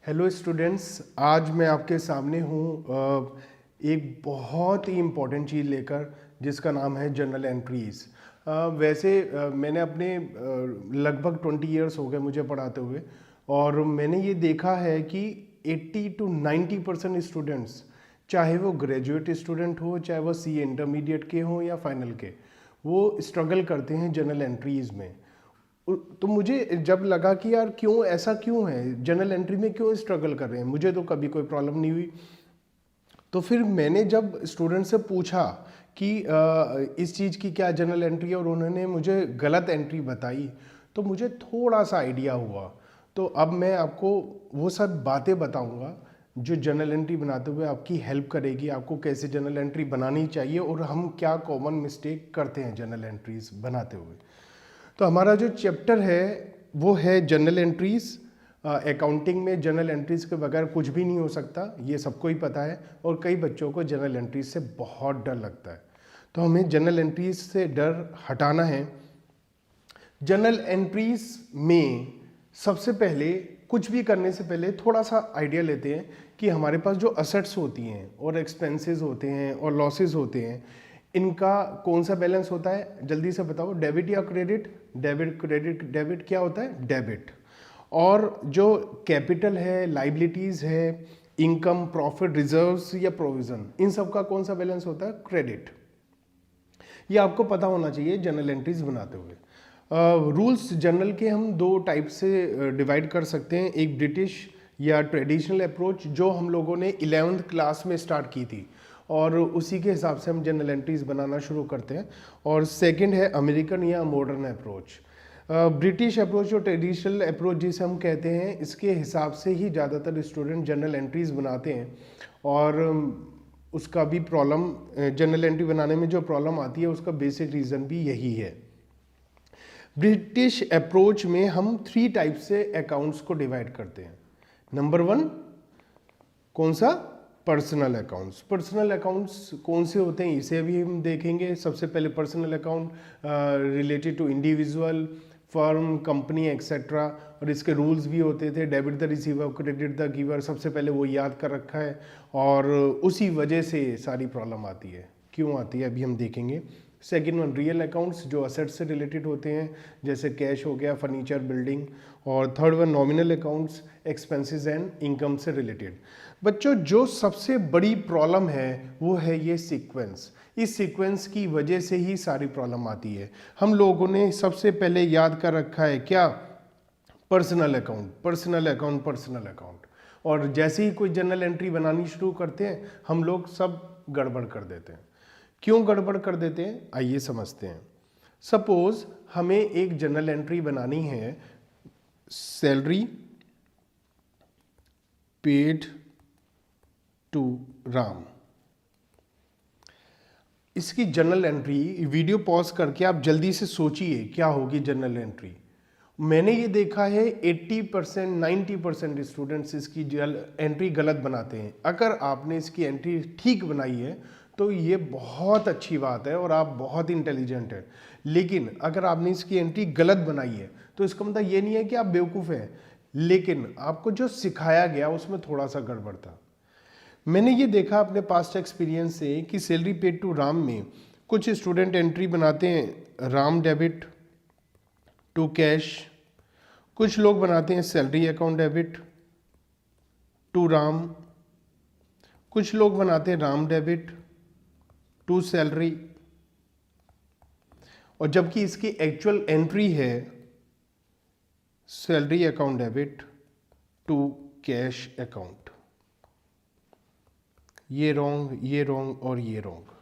Hello students, आज मैं आपके सामने हूँ एक बहुत ही इम्पॉर्टेंट चीज़ लेकर जिसका नाम है जनरल एंट्रीज़। मैंने अपने लगभग 20 इयर्स हो गए मुझे पढ़ाते हुए, और मैंने ये देखा है कि 80 to 90% स्टूडेंट्स, चाहे वो ग्रेजुएट स्टूडेंट हो, चाहे वो सी इंटरमीडिएट के हों या फाइनल के, वो स्ट्रगल करते हैं जनरल एंट्रीज़ में। तो मुझे जब लगा कि यार ऐसा क्यों है, जनरल एंट्री में क्यों स्ट्रगल कर रहे हैं, मुझे तो कभी कोई प्रॉब्लम नहीं हुई। तो फिर मैंने जब स्टूडेंट से पूछा कि इस चीज़ की क्या जनरल एंट्री है, और उन्होंने मुझे गलत एंट्री बताई, तो मुझे थोड़ा सा आइडिया हुआ। तो अब मैं आपको वो सब बातें बताऊंगा जो जनरल एंट्री बनाते हुए आपकी हेल्प करेगी, आपको कैसे जनरल एंट्री बनानी चाहिए और हम क्या कॉमन मिस्टेक करते हैं जनरल एंट्रीज बनाते हुए। तो हमारा जो चैप्टर है वो है जनरल एंट्रीज। अकाउंटिंग में जनरल एंट्रीज के बगैर कुछ भी नहीं हो सकता, ये सबको ही पता है, और कई बच्चों को जनरल एंट्रीज से बहुत डर लगता है। तो हमें जनरल एंट्रीज से डर हटाना है। जनरल एंट्रीज में सबसे पहले, कुछ भी करने से पहले थोड़ा सा आइडिया लेते हैं कि हमारे पास जो असेट्स होती हैं और एक्सपेंसेस होते हैं और लॉसेस होते हैं, इनका कौन सा बैलेंस होता है, जल्दी से बताओ, डेबिट या क्रेडिट? डेबिट, क्रेडिट, डेबिट क्या होता है? डेबिट। और जो कैपिटल है, लाइबिलिटीज है, इनकम, प्रॉफिट, रिजर्व्स या प्रोविजन, इन सब का कौन सा बैलेंस होता है? क्रेडिट। ये आपको पता होना चाहिए जनरल एंट्रीज बनाते हुए। रूल्स जनरल के हम दो टाइप से डिवाइड कर सकते हैं। एक ब्रिटिश या ट्रेडिशनल अप्रोच जो हम लोगों ने 11th क्लास में स्टार्ट की थी, और उसी के हिसाब से हम जनरल एंट्रीज बनाना शुरू करते हैं। और सेकंड है अमेरिकन या मॉडर्न अप्रोच। ब्रिटिश अप्रोच और ट्रेडिशनल अप्रोच जिसे हम कहते हैं, इसके हिसाब से ही ज़्यादातर स्टूडेंट जनरल एंट्रीज बनाते हैं। और उसका भी प्रॉब्लम, जनरल एंट्री बनाने में जो प्रॉब्लम आती है उसका बेसिक रीज़न भी यही है। ब्रिटिश अप्रोच में हम 3 टाइप से अकाउंट्स को डिवाइड करते हैं। नंबर 1, कौन सा? Personal accounts. पर्सनल अकाउंट्स कौन से होते हैं इसे भी हम देखेंगे। सबसे पहले personal account related to individual, firm, company etcetera, और इसके रूल्स भी होते थे। Debit the receiver, credit the giver, सबसे पहले वो याद कर रखा है, और उसी वजह से सारी प्रॉब्लम आती है। क्यों आती है अभी हम देखेंगे। सेकेंड वन, रियल अकाउंट्स जो असेट से रिलेटेड होते हैं, जैसे कैश हो गया, फर्नीचर, बिल्डिंग। और third one, nominal accounts, expenses and income से रिलेटेड। बच्चों, जो सबसे बड़ी प्रॉब्लम है वो है ये सीक्वेंस। इस सीक्वेंस की वजह से ही सारी प्रॉब्लम आती है। हम लोगों ने सबसे पहले याद कर रखा है क्या? Personal account, personal account, personal account. और जैसे ही कोई जनरल एंट्री बनानी शुरू करते हैं, हम लोग सब गड़बड़ कर देते हैं। क्यों गड़बड़ कर देते हैं, आइए समझते हैं। सपोज हमें एक जनरल एंट्री बनानी है, सैलरी पेड टू राम। इसकी जनरल एंट्री, वीडियो पॉज करके आप जल्दी से सोचिए क्या होगी जनरल एंट्री। मैंने ये देखा है 80% 90% स्टूडेंट्स इसकी एंट्री गलत बनाते हैं। अगर आपने इसकी एंट्री ठीक बनाई है तो ये बहुत अच्छी बात है और आप बहुत इंटेलिजेंट हैं। लेकिन अगर आपने इसकी एंट्री गलत बनाई है तो इसका मतलब ये नहीं है कि आप बेवकूफ़ हैं, लेकिन आपको जो सिखाया गया उसमें थोड़ा सा गड़बड़ था। मैंने ये देखा अपने पास्ट एक्सपीरियंस से कि सैलरी पेड टू राम में कुछ स्टूडेंट एंट्री बनाते हैं राम डेबिट टू कैश, कुछ लोग बनाते हैं salary account debit to Ram, कुछ लोग बनाते हैं राम डेबिट टू सैलरी, और जबकि इसकी एक्चुअल एंट्री है salary account debit to cash account. ये रॉन्ग, ये रॉन्ग और ये रॉन्ग।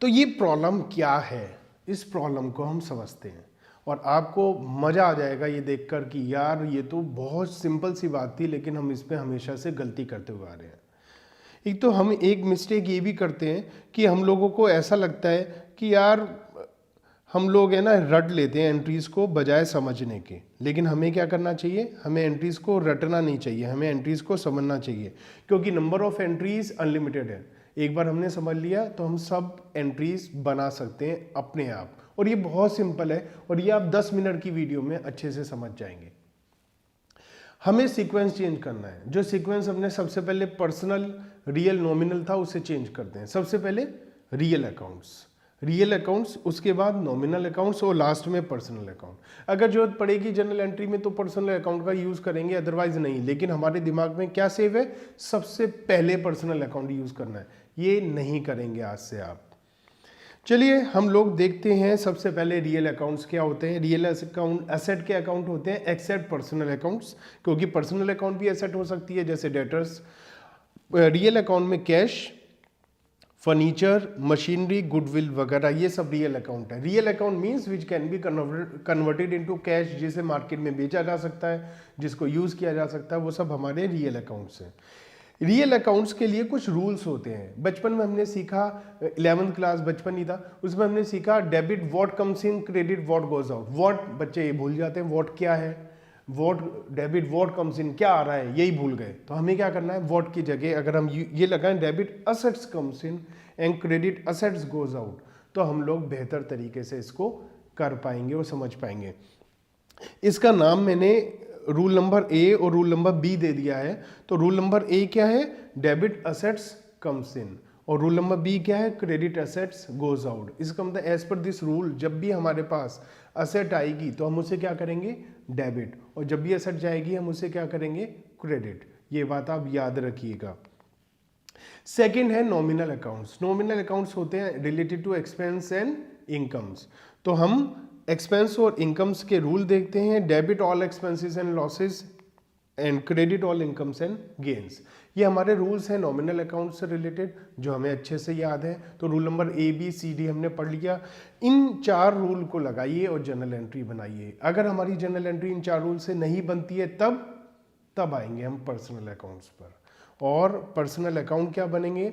तो ये प्रॉब्लम क्या है, इस प्रॉब्लम को हम समझते हैं और आपको मज़ा आ जाएगा ये देखकर कि यार ये तो बहुत सिंपल सी बात थी, लेकिन हम इस पे हमेशा से गलती करते हुए आ रहे हैं। एक तो हम एक मिस्टेक ये भी करते हैं कि हम लोगों को ऐसा लगता है कि यार हम लोग है ना रट लेते हैं एंट्रीज़ को बजाय समझने के। लेकिन हमें क्या करना चाहिए, हमें एंट्रीज़ को रटना नहीं चाहिए, हमें एंट्रीज़ को समझना चाहिए, क्योंकि नंबर ऑफ़ एंट्रीज़ अनलिमिटेड है। एक बार हमने समझ लिया तो हम सब एंट्रीज़ बना सकते हैं अपने आप, और ये बहुत सिंपल है, और ये आप 10 मिनट की वीडियो में अच्छे से समझ जाएंगे। हमें सीक्वेंस चेंज करना है। जो सीक्वेंस हमने सबसे पहले पर्सनल, रियल, नॉमिनल था उसे चेंज करते हैं। सबसे पहले रियल अकाउंट्स, उसके बाद नॉमिनल अकाउंट्स और लास्ट में पर्सनल अकाउंट। अगर जरूरत पड़ेगी जनरल एंट्री में तो पर्सनल अकाउंट का यूज करेंगे, अदरवाइज नहीं। लेकिन हमारे दिमाग में क्या सेव है, सबसे पहले पर्सनल अकाउंट यूज करना है, ये नहीं करेंगे आज से आप। चलिए हम लोग देखते हैं सबसे पहले रियल अकाउंट्स क्या होते हैं। रियल अकाउंट एसेट के अकाउंट होते हैं, एक्सेप्ट पर्सनल अकाउंट्स, क्योंकि पर्सनल अकाउंट भी एसेट हो सकती है जैसे डेटर्स। रियल अकाउंट में कैश, फर्नीचर, मशीनरी, गुडविल वगैरह ये सब रियल अकाउंट है। Real account means which can be converted into cash, जिसे मार्केट में बेचा जा सकता है, जिसको यूज किया जा सकता है, वो सब हमारे रियल अकाउंट्स हैं। रियल अकाउंट्स के लिए कुछ रूल्स होते हैं। बचपन में हमने सीखा, 11th क्लास बचपन ही था, उसमें हमने सीखा debit what comes in, credit what goes out. What बच्चे ये भूल जाते हैं, व्हाट क्या है, what debit what comes in क्या आ रहा है यही भूल गए। तो हमें क्या करना है, व्हाट की जगह अगर हम ये लगाएं debit assets comes in and credit assets goes out, तो हम लोग बेहतर तरीके से इसको कर पाएंगे और समझ पाएंगे। इसका नाम मैंने रूल नंबर ए और रूल नंबर बी दे दिया है। तो रूल नंबर ए क्या है, डेबिट असेट्स कम्स इन, और रूल नंबर बी क्या है, क्रेडिट असेट्स गोज आउट। इसका मतलब एज पर दिस रूल जब भी हमारे पास असेट आएगी तो हम उसे क्या करेंगे, डेबिट, और जब भी असेट जाएगी हम उसे क्या करेंगे, क्रेडिट। ये बात आप याद रखिएगा। सेकेंड है नॉमिनल अकाउंट्स। नॉमिनल अकाउंट्स होते हैं related to expense and incomes. तो हम एक्सपेंस और इनकम्स के रूल देखते हैं। Debit all expenses and losses and credit all incomes and gains. ये हमारे रूल्स हैं नॉमिनल अकाउंट से रिलेटेड, जो हमें अच्छे से याद है। तो rule number A B C D हमने पढ़ लिया। इन 4 रूल को लगाइए और जनरल एंट्री बनाइए। अगर हमारी जनरल एंट्री इन 4 रूल से नहीं बनती है तब आएंगे हम पर्सनल अकाउंट्स पर। और पर्सनल अकाउंट क्या बनेंगे,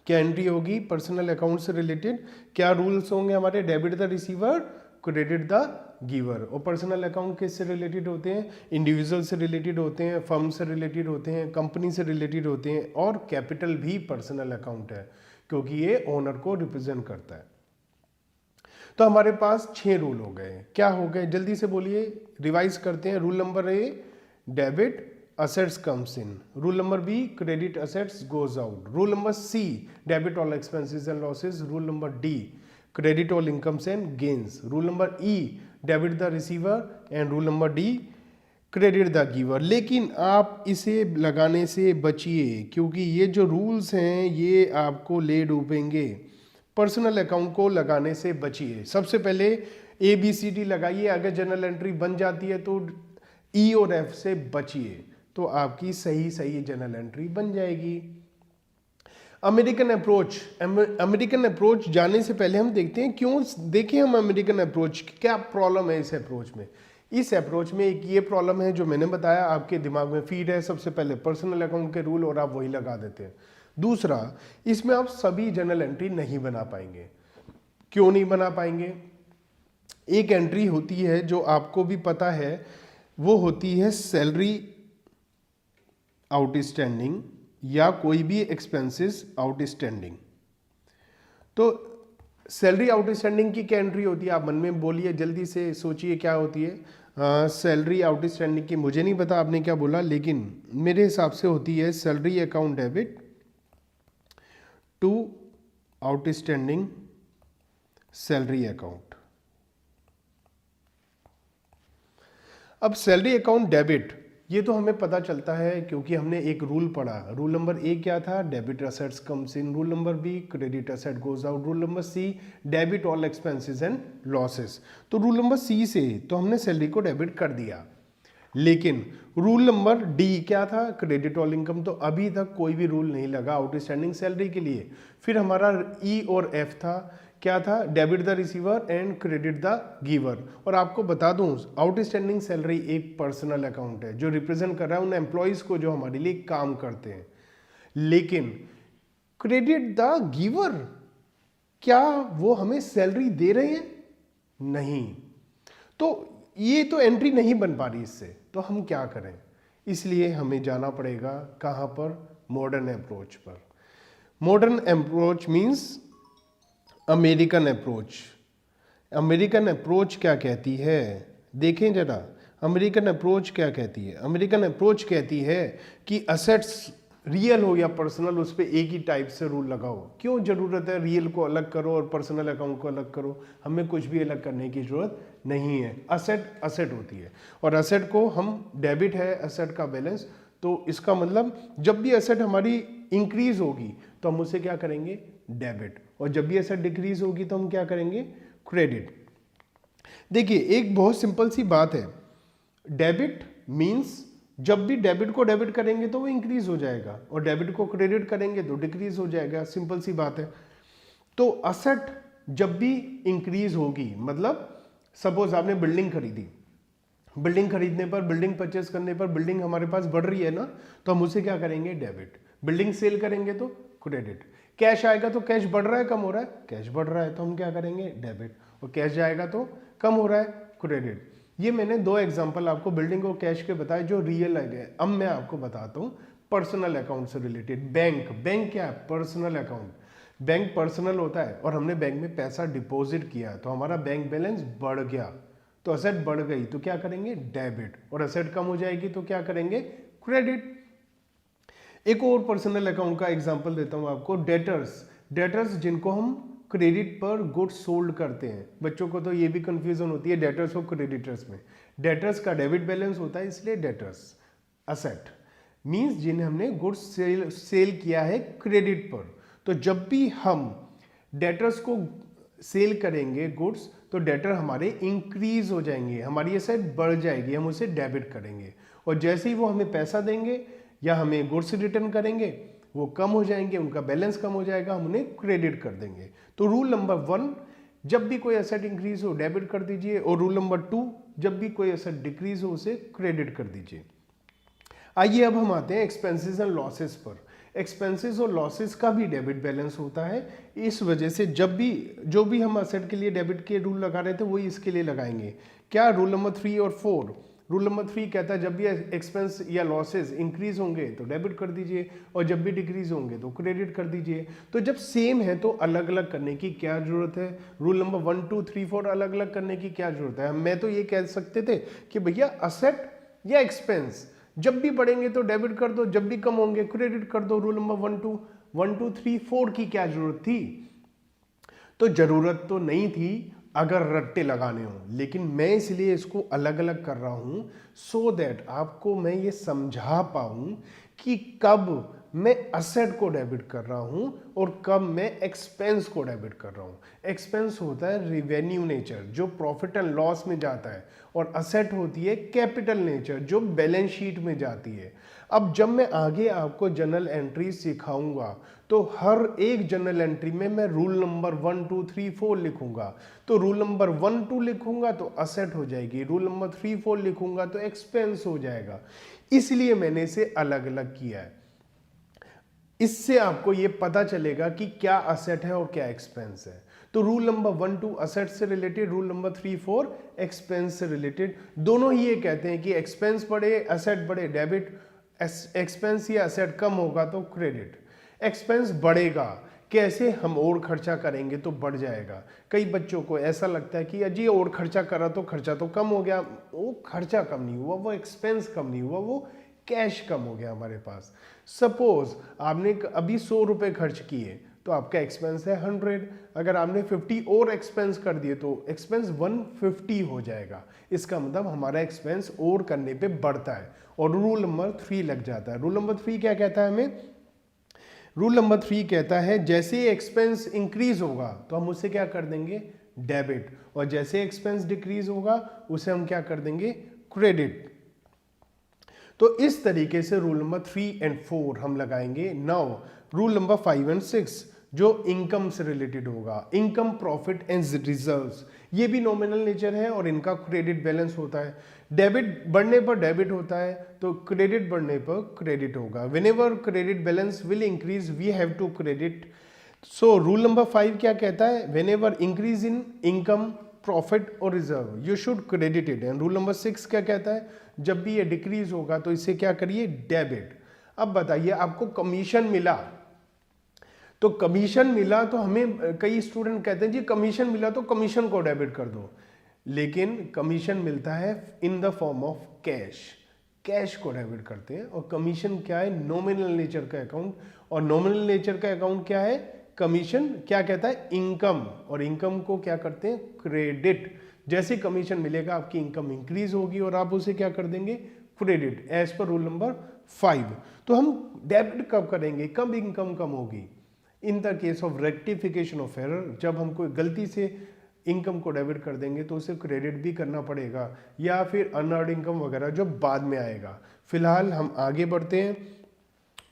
क्या एंट्री होगी पर्सनल अकाउंट से रिलेटेड, क्या रूल्स होंगे हमारे, debit the receiver, credit the giver. और पर्सनल अकाउंट किससे रिलेटेड होते हैं, इंडिविजुअल से रिलेटेड होते हैं, फर्म से रिलेटेड होते हैं, कंपनी से रिलेटेड होते हैं, और कैपिटल भी पर्सनल अकाउंट है क्योंकि ये ओनर को रिप्रेजेंट करता है। तो हमारे पास 6 रूल हो गए। क्या हो गए जल्दी से बोलिए, रिवाइज करते हैं। Rule number A, debit assets comes in. Rule number B, credit assets goes out. Rule number C, debit all expenses and losses. Rule number D, credit all incomes and gains. Rule number E, debit the receiver, and rule number D, credit the giver. लेकिन आप इसे लगाने से बचिए क्योंकि ये जो rules हैं ये आपको ले डूबेंगे। पर्सनल अकाउंट को लगाने से बचिए। सबसे पहले ABCD लगाइए। अगर जनरल एंट्री बन जाती है तो E और F से बचिए, तो आपकी सही जनरल एंट्री बन जाएगी। अमेरिकन अप्रोच जाने से पहले हम देखते हैं क्यों देखें हम अमेरिकन अप्रोच, क्या प्रॉब्लम है इस अप्रोच में। इस अप्रोच में एक ये प्रॉब्लम है जो मैंने बताया, आपके दिमाग में फीड है सबसे पहले पर्सनल अकाउंट के रूल और आप वही लगा देते हैं। दूसरा, इसमें आप सभी जनरल एंट्री नहीं बना पाएंगे। क्यों नहीं बना पाएंगे, एक एंट्री होती है जो आपको भी पता है, वो होती है सैलरी आउटस्टैंडिंग या कोई भी एक्सपेंसेस आउटस्टैंडिंग। तो सैलरी आउटस्टैंडिंग की क्या एंट्री होती है, आप मन में बोलिए, जल्दी से सोचिए क्या होती है। सैलरी आउटस्टैंडिंग की मुझे नहीं पता आपने क्या बोला, लेकिन मेरे हिसाब से होती है salary account debit to outstanding salary account. अब सैलरी अकाउंट डेबिट ये तो हमें पता चलता है क्योंकि हमने एक रूल पढ़ा। रूल नंबर ए क्या था, debit assets comes in. Rule number B, credit asset goes out. Rule number C, debit all expenses and losses. तो रूल नंबर सी से तो हमने सैलरी को डेबिट कर दिया, लेकिन रूल नंबर डी क्या था, क्रेडिट ऑल इनकम, तो अभी तक कोई भी रूल नहीं लगा आउटस्टैंडिंग सैलरी के लिए। फिर हमारा ई और एफ था, क्या था, debit the receiver and credit the giver. और आपको बता दूं आउटस्टैंडिंग सैलरी एक पर्सनल अकाउंट है जो रिप्रेजेंट कर रहा है उन एम्प्लॉयज को जो हमारे लिए काम करते हैं। लेकिन क्रेडिट द गिवर, क्या वो हमें सैलरी दे रहे हैं, नहीं, तो ये तो एंट्री नहीं बन पा रही इससे। तो हम क्या करें, इसलिए हमें जाना पड़ेगा कहां पर, मॉडर्न अप्रोच पर। Modern approach means American approach. American approach क्या कहती है, देखें जरा। अमेरिकन अप्रोच क्या कहती है? अमेरिकन अप्रोच कहती है कि असेट्स रियल हो या पर्सनल, उस पर एक ही टाइप से रूल लगाओ। क्यों जरूरत है रियल को अलग करो और पर्सनल अकाउंट को अलग करो? हमें कुछ भी अलग करने की जरूरत नहीं है। असेट असेट होती है और असेट को हम, डेबिट है असेट का बैलेंस, तो इसका मतलब जब भी असेट हमारी इंक्रीज होगी तो हम उसे क्या करेंगे? डेबिट। और जब भी असेट डिक्रीज होगी तो हम क्या करेंगे? क्रेडिट। देखिए एक बहुत सिंपल सी बात है, डेबिट मीन्स जब भी डेबिट को डेबिट करेंगे तो वो इंक्रीज हो जाएगा और डेबिट को क्रेडिट करेंगे तो डिक्रीज हो जाएगा, सिंपल सी बात है। तो असेट जब भी इंक्रीज होगी, मतलब सपोज आपने बिल्डिंग खरीदी, बिल्डिंग खरीदने पर, बिल्डिंग परचेस करने पर बिल्डिंग हमारे पास बढ़ रही है ना, तो हम उसे क्या करेंगे? डेबिट। बिल्डिंग सेल करेंगे तो क्रेडिट। कैश आएगा तो कैश बढ़ रहा है कम हो रहा है? कैश बढ़ रहा है तो हम क्या करेंगे? डेबिट। और कैश जाएगा तो कम हो रहा है, क्रेडिट। ये मैंने दो एग्जांपल आपको बिल्डिंग और कैश के बताए जो रियल है। अब मैं आपको बताता हूँ पर्सनल अकाउंट से रिलेटेड। बैंक, बैंक क्या है? Personal account. बैंक पर्सनल होता है और हमने बैंक में पैसा डिपॉजिट किया तो हमारा बैंक बैलेंस बढ़ गया, तो असेट बढ़ गई तो क्या करेंगे? डेबिट। और असेट कम हो जाएगी तो क्या करेंगे? क्रेडिट। एक और पर्सनल अकाउंट का एग्जांपल देता हूं आपको, डेटर्स। डेटर्स जिनको हम क्रेडिट पर गुड्स सोल्ड करते हैं। बच्चों को तो ये भी कंफ्यूजन होती है डेटर्स और क्रेडिटर्स में। डेटर्स का डेबिट बैलेंस होता है, इसलिए डेटर्स। असेट मींस जिन्हें हमने गुड्स सेल किया है क्रेडिट पर। तो जब भी हम डेटर्स को सेल करेंगे गुड्स, तो डेटर हमारे इंक्रीज हो जाएंगे, हमारी एसेट बढ़ जाएगी, हम उसे डेबिट करेंगे। और जैसे ही वो हमें पैसा देंगे या हमें गुड्स रिटर्न करेंगे, वो कम हो जाएंगे, उनका बैलेंस कम हो जाएगा, हम उन्हें क्रेडिट कर देंगे। तो रूल नंबर 1, जब भी कोई एसेट इंक्रीज हो डेबिट कर दीजिए। और रूल नंबर 2, जब भी कोई एसेट डिक्रीज हो उसे क्रेडिट कर दीजिए। आइए अब हम आते हैं एक्सपेंसेस एंड लॉसेस पर। एक्सपेंसेस और लॉसेस का भी डेबिट बैलेंस होता है। इस वजह से जब भी जो भी हम असेट के लिए डेबिट के रूल लगा रहे थे वही इसके लिए लगाएंगे। क्या? रूल नंबर 3 और 4। रूल नंबर 3 कहता है जब भी एक्सपेंस या लॉसेस इंक्रीज होंगे तो डेबिट कर दीजिए और जब भी डिक्रीज होंगे तो क्रेडिट कर दीजिए। तो जब सेम है तो अलग अलग करने की क्या जरूरत है? रूल नंबर 1, 2, 3, 4 अलग अलग करने की क्या जरूरत है? मैं तो ये कह सकते थे कि भैया असेट या एक्सपेंस जब भी बढ़ेंगे तो डेबिट कर दो, जब भी कम होंगे क्रेडिट कर दो। रूल नंबर 1, 2, 3, 4 की क्या जरूरत थी? तो जरूरत तो नहीं थी अगर रट्टे लगाने हो, लेकिन मैं इसलिए इसको अलग अलग कर रहा हूं सो दैट आपको मैं ये समझा पाऊं कि कब मैं असेट को डेबिट कर रहा हूं और कब मैं एक्सपेंस को डेबिट कर रहा हूं। एक्सपेंस होता है रिवेन्यू नेचर जो प्रॉफिट एंड लॉस में जाता है, और असेट होती है कैपिटल नेचर जो बैलेंस शीट में जाती है। अब जब मैं आगे आपको जर्नल एंट्री सिखाऊंगा तो हर एक जर्नल एंट्री में मैं रूल नंबर 1, 2, 3, 4 लिखूंगा। तो रूल नंबर 1, 2 लिखूंगा तो असेट हो जाएगी, रूल नंबर 3, 4 लिखूंगा तो एक्सपेंस हो जाएगा। इसलिए मैंने इसे अलग अलग किया है। इससे आपको ये पता चलेगा कि क्या असेट है और क्या एक्सपेंस है। तो रूल नंबर 1, 2 असेट से रिलेटेड, रूल नंबर 3, 4 एक्सपेंस से रिलेटेड। दोनों ही ये कहते हैं कि एक्सपेंस बढ़े असेट बढ़े डेबिट, एक्सपेंस या असेट कम होगा तो क्रेडिट। एक्सपेंस बढ़ेगा कैसे? हम और खर्चा करेंगे तो बढ़ जाएगा। कई बच्चों को ऐसा लगता है कि अजी और खर्चा करा तो खर्चा तो कम हो गया। वो खर्चा कम नहीं हुआ, वो एक्सपेंस कम नहीं हुआ, वो कैश कम हो गया हमारे पास। सपोज आपने अभी 100 रुपये खर्च किए तो आपका एक्सपेंस है 100। अगर आपने 50 और एक्सपेंस कर दिए तो एक्सपेंस 150 हो जाएगा। इसका मतलब हमारा एक्सपेंस और करने पे बढ़ता है और रूल नंबर 3 लग जाता है। रूल नंबर 3 क्या कहता है हमें? रूल नंबर 3 कहता है जैसे एक्सपेंस इंक्रीज होगा तो हम उसे क्या कर देंगे? डेबिट। और जैसे एक्सपेंस डिक्रीज होगा उसे हम क्या कर देंगे? क्रेडिट। तो इस तरीके से रूल नंबर 3 और 4 हम लगाएंगे। नाउ रूल नंबर 5 और 6 जो इनकम से रिलेटेड होगा, इनकम, प्रॉफिट एंड रिजर्व्स, ये भी नॉमिनल नेचर है और इनका क्रेडिट बैलेंस होता है। डेबिट बढ़ने पर डेबिट होता है तो क्रेडिट बढ़ने पर क्रेडिट होगा। Whenever credit balance will increase we have to credit. So rule number 5 क्या कहता है? Whenever increase in income, profit और reserve you should credit it. And rule number 6 क्या कहता है? जब भी ये डिक्रीज होगा तो इसे क्या करिए? डेबिट। अब बताइए आपको कमीशन मिला, तो कमीशन मिला तो हमें कई स्टूडेंट कहते हैं जी कमीशन मिला तो कमीशन को डेबिट कर दो। लेकिन कमीशन मिलता है in the form of cash. Cash को डेबिट करते हैं। और कमीशन क्या है? नॉमिनल नेचर का अकाउंट। और नॉमिनल नेचर का अकाउंट क्या है? कमीशन क्या कहता है? इनकम। और इनकम को क्या करते हैं? क्रेडिट। जैसे कमीशन मिलेगा आपकी इनकम इंक्रीज होगी और आप उसे क्या कर देंगे? क्रेडिट, एज पर रूल नंबर 5। तो हम डेबिट कब करेंगे? कब इनकम कम होगी? In the case of rectification of error, जब हम कोई गलती से इनकम को डेबिट कर देंगे तो उसे क्रेडिट भी करना पड़ेगा, या फिर अनअर्न्ड इनकम वगैरह जो बाद में आएगा। फिलहाल हम आगे बढ़ते हैं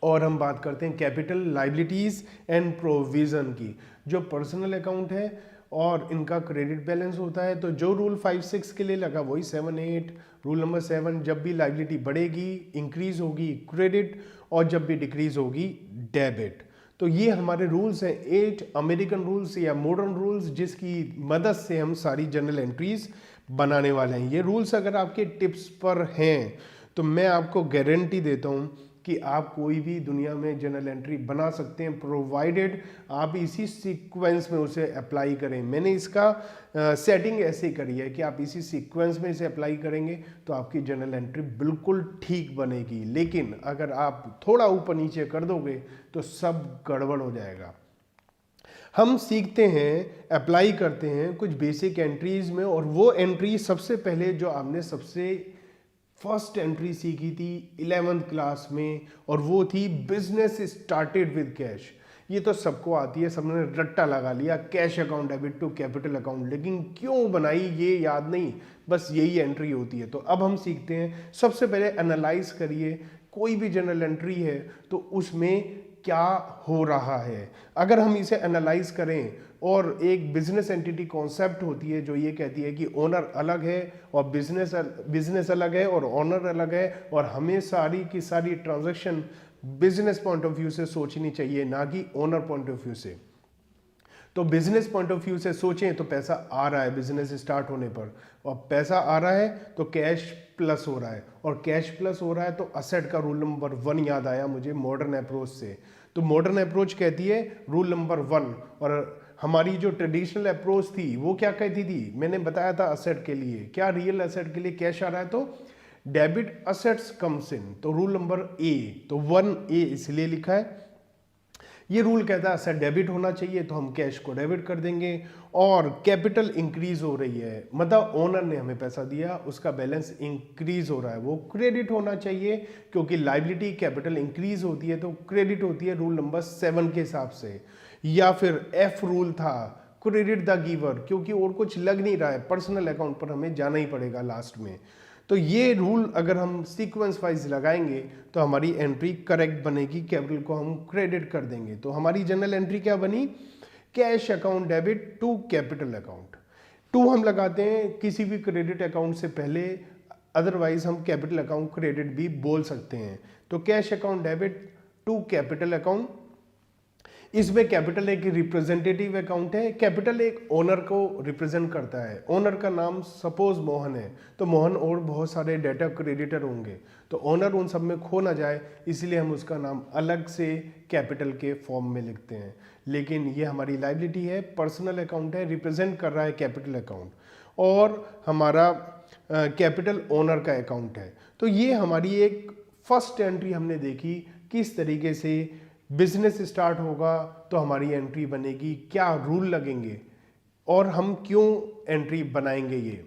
और हम बात करते हैं कैपिटल, लाइबिलिटीज एंड प्रोविजन की। जो पर्सनल अकाउंट है और इनका क्रेडिट बैलेंस होता है, तो जो रूल 5-6 के लिए लगा वही 7-8। रूल नंबर 7, जब भी लाइबिलिटी बढ़ेगी इंक्रीज होगी क्रेडिट, और जब भी डिक्रीज होगी डेबिट। तो ये हमारे रूल्स हैं, 8 अमेरिकन रूल्स या मॉडर्न रूल्स, जिसकी मदद से हम सारी जनरल एंट्रीज बनाने वाले हैं। ये रूल्स अगर आपके टिप्स पर हैं तो मैं आपको गारंटी देता हूँ कि आप कोई भी दुनिया में जनरल एंट्री बना सकते हैं, प्रोवाइडेड आप इसी सीक्वेंस में उसे अप्लाई करें। मैंने इसका सेटिंग ऐसे करी है कि आप इसी सीक्वेंस में इसे अप्लाई करेंगे तो आपकी जनरल एंट्री बिल्कुल ठीक बनेगी। लेकिन अगर आप थोड़ा ऊपर नीचे कर दोगे तो सब गड़बड़ हो जाएगा। हम सीखते हैं, अप्लाई करते हैं कुछ बेसिक एंट्रीज में, और वो एंट्री सबसे पहले जो आपने सबसे फर्स्ट एंट्री सीखी थी 11th क्लास में, और वो थी बिजनेस स्टार्टेड विद कैश। ये तो सबको आती है, सबने रट्टा लगा लिया, cash account debit to capital account, लेकिन क्यों बनाई ये याद नहीं, बस यही एंट्री होती है। तो अब हम सीखते हैं, सबसे पहले एनालाइज करिए कोई भी जनरल एंट्री है तो उसमें क्या हो रहा है। अगर हम इसे एनालाइज करें, और एक बिजनेस एंटिटी कॉन्सेप्ट होती है जो ये कहती है कि ओनर अलग है और बिजनेस अलग है और ओनर अलग है, और हमें सारी की सारी transaction business point of view से सोचनी चाहिए, ना कि ओनर पॉइंट ऑफ व्यू से। तो बिजनेस पॉइंट ऑफ व्यू से सोचें तो पैसा आ रहा है बिजनेस स्टार्ट होने पर, और पैसा आ रहा है तो कैश प्लस हो रहा है, और कैश प्लस हो रहा है तो असेट का रूल नंबर 1 याद आया मुझे मॉडर्न अप्रोच से। तो मॉडर्न अप्रोच कहती है रूल नंबर 1, और हमारी जो ट्रेडिशनल अप्रोच थी वो क्या कहती थी? मैंने बताया था असेट के लिए क्या, रियल असेट के लिए कैश आ रहा है तो डेबिट असेट्स कम्स इन, तो रूल नंबर ए, तो 1A इसलिए लिखा है। ये रूल कहता है असेट डेबिट होना चाहिए तो हम कैश को डेबिट कर देंगे, और कैपिटल इंक्रीज हो रही है, मतलब ओनर ने हमें पैसा दिया, उसका बैलेंस इंक्रीज हो रहा है, वो क्रेडिट होना चाहिए, क्योंकि लाइबिलिटी कैपिटल इंक्रीज होती है तो क्रेडिट होती है रूल नंबर 7 के हिसाब से। या फिर F रूल था, क्रेडिट द गिवर, क्योंकि और कुछ लग नहीं रहा है, पर्सनल अकाउंट पर हमें जाना ही पड़ेगा लास्ट में। तो ये रूल अगर हम सीक्वेंस वाइज लगाएंगे तो हमारी एंट्री करेक्ट बनेगी, कैपिटल को हम क्रेडिट कर देंगे। तो हमारी जनरल एंट्री क्या बनी? Cash account debit to capital account. 2 हम लगाते हैं किसी भी क्रेडिट अकाउंट से पहले, अदरवाइज हम कैपिटल अकाउंट क्रेडिट भी बोल सकते हैं। तो cash account debit to capital account, इसमें कैपिटल एक रिप्रेजेंटेटिव अकाउंट है। कैपिटल एक ओनर को रिप्रेजेंट करता है, ओनर का नाम सपोज मोहन है तो मोहन और बहुत सारे डेटा क्रेडिटर होंगे, तो ओनर उन सब में खो ना जाए इसलिए हम उसका नाम अलग से कैपिटल के फॉर्म में लिखते हैं। लेकिन ये हमारी लाइबिलिटी है, पर्सनल अकाउंट है, रिप्रेजेंट कर रहा है कैपिटल अकाउंट, और हमारा कैपिटल ओनर का अकाउंट है। तो ये हमारी एक फर्स्ट एंट्री हमने देखी, किस तरीके से बिजनेस स्टार्ट होगा तो हमारी एंट्री बनेगी, क्या रूल लगेंगे और हम क्यों एंट्री बनाएंगे। ये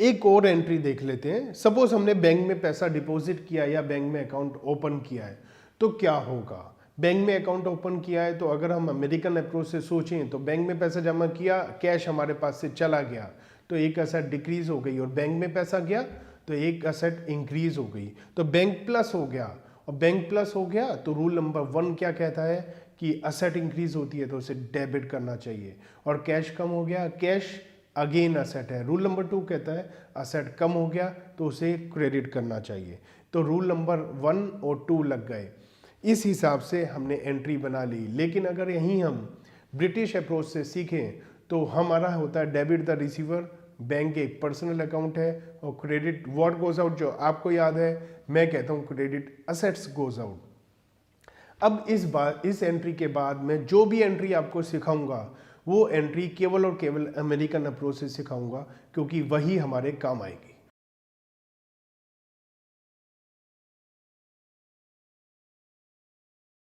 एक और एंट्री देख लेते हैं। सपोज हमने बैंक में पैसा डिपॉजिट किया या बैंक में अकाउंट ओपन किया है तो क्या होगा। बैंक में अकाउंट ओपन किया है तो अगर हम अमेरिकन अप्रोच से सोचें तो बैंक में पैसा जमा किया, कैश हमारे पास से चला गया तो एक असेट डिक्रीज हो गई, और बैंक में पैसा गया तो एक असेट इंक्रीज हो गई, तो बैंक प्लस हो गया, और बैंक प्लस हो गया तो रूल नंबर 1 क्या कहता है कि असेट इंक्रीज होती है तो उसे डेबिट करना चाहिए, और कैश कम हो गया, कैश अगेन असेट है, रूल नंबर 2 कहता है असेट कम हो गया तो उसे क्रेडिट करना चाहिए। तो रूल नंबर 1 और 2 लग गए, इस हिसाब से हमने एंट्री बना ली। लेकिन अगर यहीं हम ब्रिटिश अप्रोच से सीखें तो हमारा होता है डेबिट द रिसीवर, बैंक एक पर्सनल अकाउंट है, और क्रेडिट व्हाट गोज आउट जो आपको याद है, मैं कहता हूं क्रेडिट असेट्स गोज आउट। अब इस एंट्री के बाद मैं जो भी एंट्री आपको सिखाऊंगा वो एंट्री केवल और केवल अमेरिकन अप्रोच से सिखाऊंगा, क्योंकि वही हमारे काम आएगी।